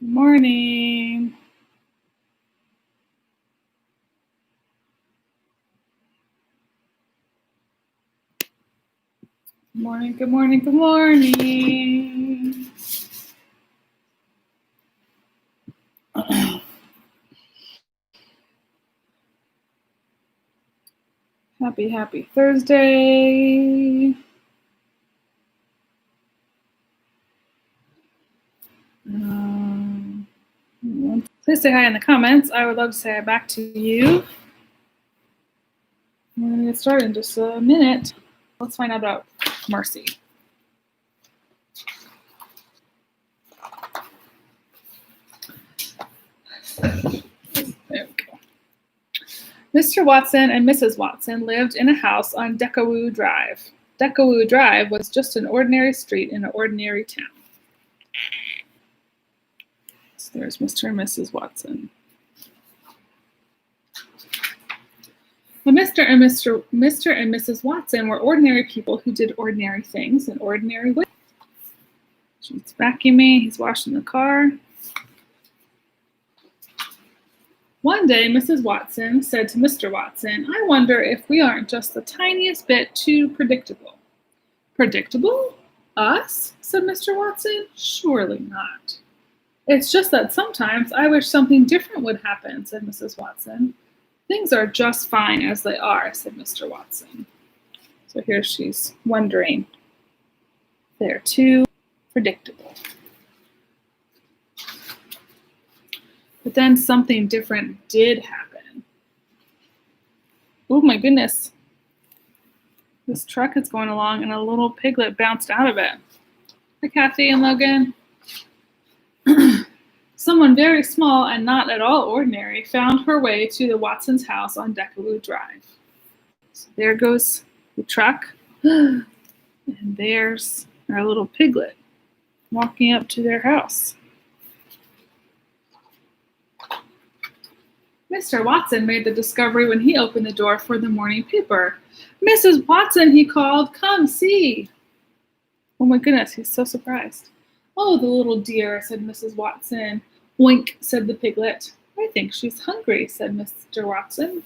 Morning. Good morning, good morning, good morning. Happy Thursday. Please say hi in the comments. I would love to say hi back to you. We're going to get started in just a minute. Let's find out about Marcy. There we go. Mr. Watson and Mrs. Watson lived in a house on Deckawoo Drive. Deckawoo Drive was just an ordinary street in an ordinary town. So there's Mr. and Mrs. Watson. But Mr. and Mrs. Watson were ordinary people who did ordinary things in ordinary ways. He's vacuuming, he's washing the car. One day, Mrs. Watson said to Mr. Watson, "I wonder if we aren't just the tiniest bit too predictable." "Predictable? Us?" said Mr. Watson. "Surely not." "It's just that sometimes I wish something different would happen," said Mrs. Watson. "Things are just fine as they are," said Mr. Watson. So here she's wondering. They're too predictable. But then something different did happen. Oh my goodness. This truck is going along and a little piglet bounced out of it. Hi, Kathy and Logan. Someone very small and not at all ordinary found her way to the Watson's house on Deckawoo Drive. So there goes the truck. And there's our little piglet walking up to their house. Mr. Watson made the discovery when he opened the door for the morning paper. "Mrs. Watson," he called, "come see." Oh my goodness, he's so surprised. "Oh, the little dear," said Mrs. Watson. "Oink," said the piglet. "I think she's hungry," said Mr. Watson.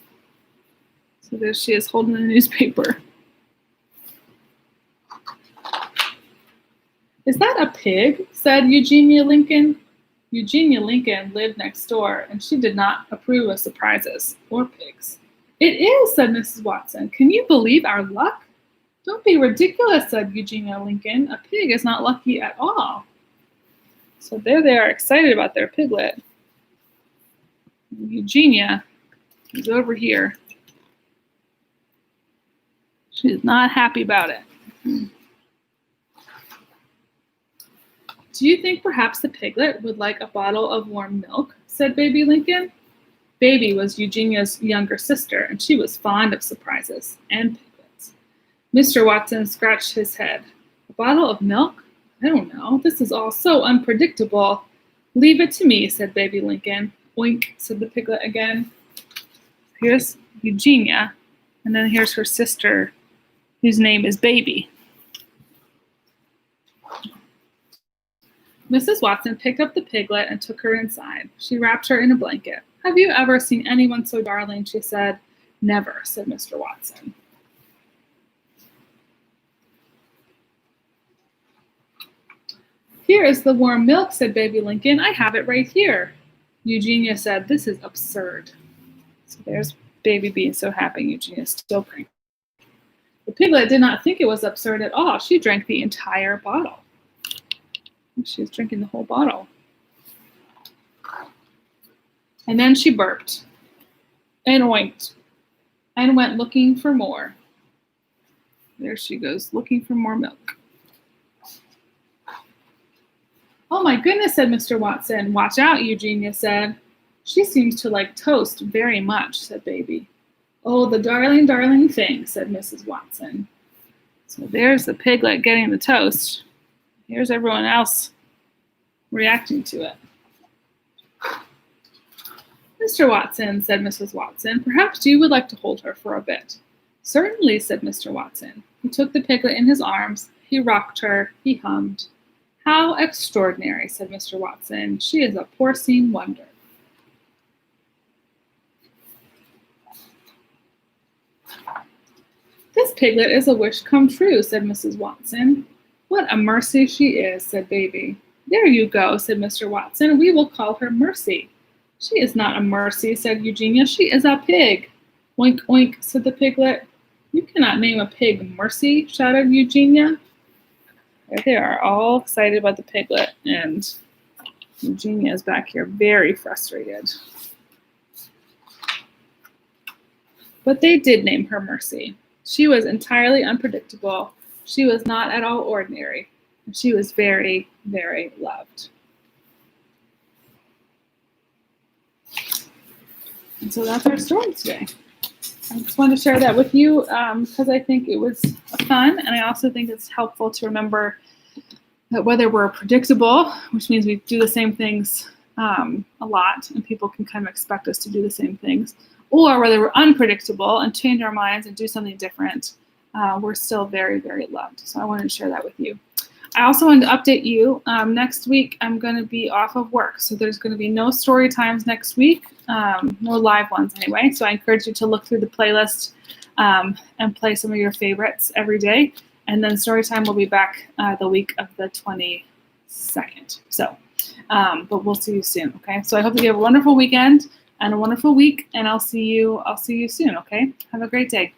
So there she is holding the newspaper. "Is that a pig?" said Eugenia Lincoln. Eugenia Lincoln lived next door, and she did not approve of surprises or pigs. "It is," said Mrs. Watson. "Can you believe our luck?" "Don't be ridiculous," said Eugenia Lincoln. "A pig is not lucky at all." So there they are, excited about their piglet. And Eugenia is over here. She's not happy about it. "Do you think perhaps the piglet would like a bottle of warm milk?" said Baby Lincoln. Baby was Eugenia's younger sister, and she was fond of surprises and piglets. Mr. Watson scratched his head. "A bottle of milk? I don't know. This is all so unpredictable." "Leave it to me," said Baby Lincoln. "Oink," said the piglet again. Here's Eugenia, and then here's her sister, whose name is Baby. Mrs. Watson picked up the piglet and took her inside. She wrapped her in a blanket. "Have you ever seen anyone so darling?" she said. "Never," said Mr. Watson. "Here is the warm milk," said Baby Lincoln. "I have it right here." Eugenia said, "This is absurd." So there's Baby being so happy. Eugenia's still crying. The piglet did not think it was absurd at all. She drank the entire bottle. She was drinking the whole bottle. And then she burped and oinked and went looking for more. There she goes, looking for more milk. "Oh my goodness," said Mr. Watson. "Watch out," Eugenia said. "She seems to like toast very much," said Baby. "Oh, the darling, darling thing," said Mrs. Watson. So there's the piglet getting the toast. Here's everyone else reacting to it. "Mr. Watson," said Mrs. Watson, "perhaps you would like to hold her for a bit." "Certainly," said Mr. Watson. He took the piglet in his arms. He rocked her. He hummed. How extraordinary, said Mr. Watson. She is a porcine wonder. This piglet is a wish come true, said Mrs. Watson. What a mercy she is, said Baby. There you go, said Mr. Watson. We will call her Mercy. She is not a mercy, said Eugenia. She is a pig. Oink, oink, said the piglet. You cannot name a pig Mercy, shouted Eugenia. They are all excited about the piglet, and Eugenia is back here very frustrated. But they did name her Mercy. She was entirely unpredictable. She was not at all ordinary. And she was very, very loved. And so that's our story today. I just wanted to share that with you because I think it was fun. And I also think it's helpful to remember that whether we're predictable, which means we do the same things a lot and people can kind of expect us to do the same things, or whether we're unpredictable and change our minds and do something different, we're still very, very loved. So I wanted to share that with you. I also wanted to update you. Next week, I'm going to be off of work. So there's going to be no story times next week, no live ones anyway. So I encourage you to look through the playlist and play some of your favorites every day. And then Storytime will be back the week of the 22nd. So, but we'll see you soon, okay? So I hope that you have a wonderful weekend and a wonderful week, and I'll see you soon, okay? Have a great day.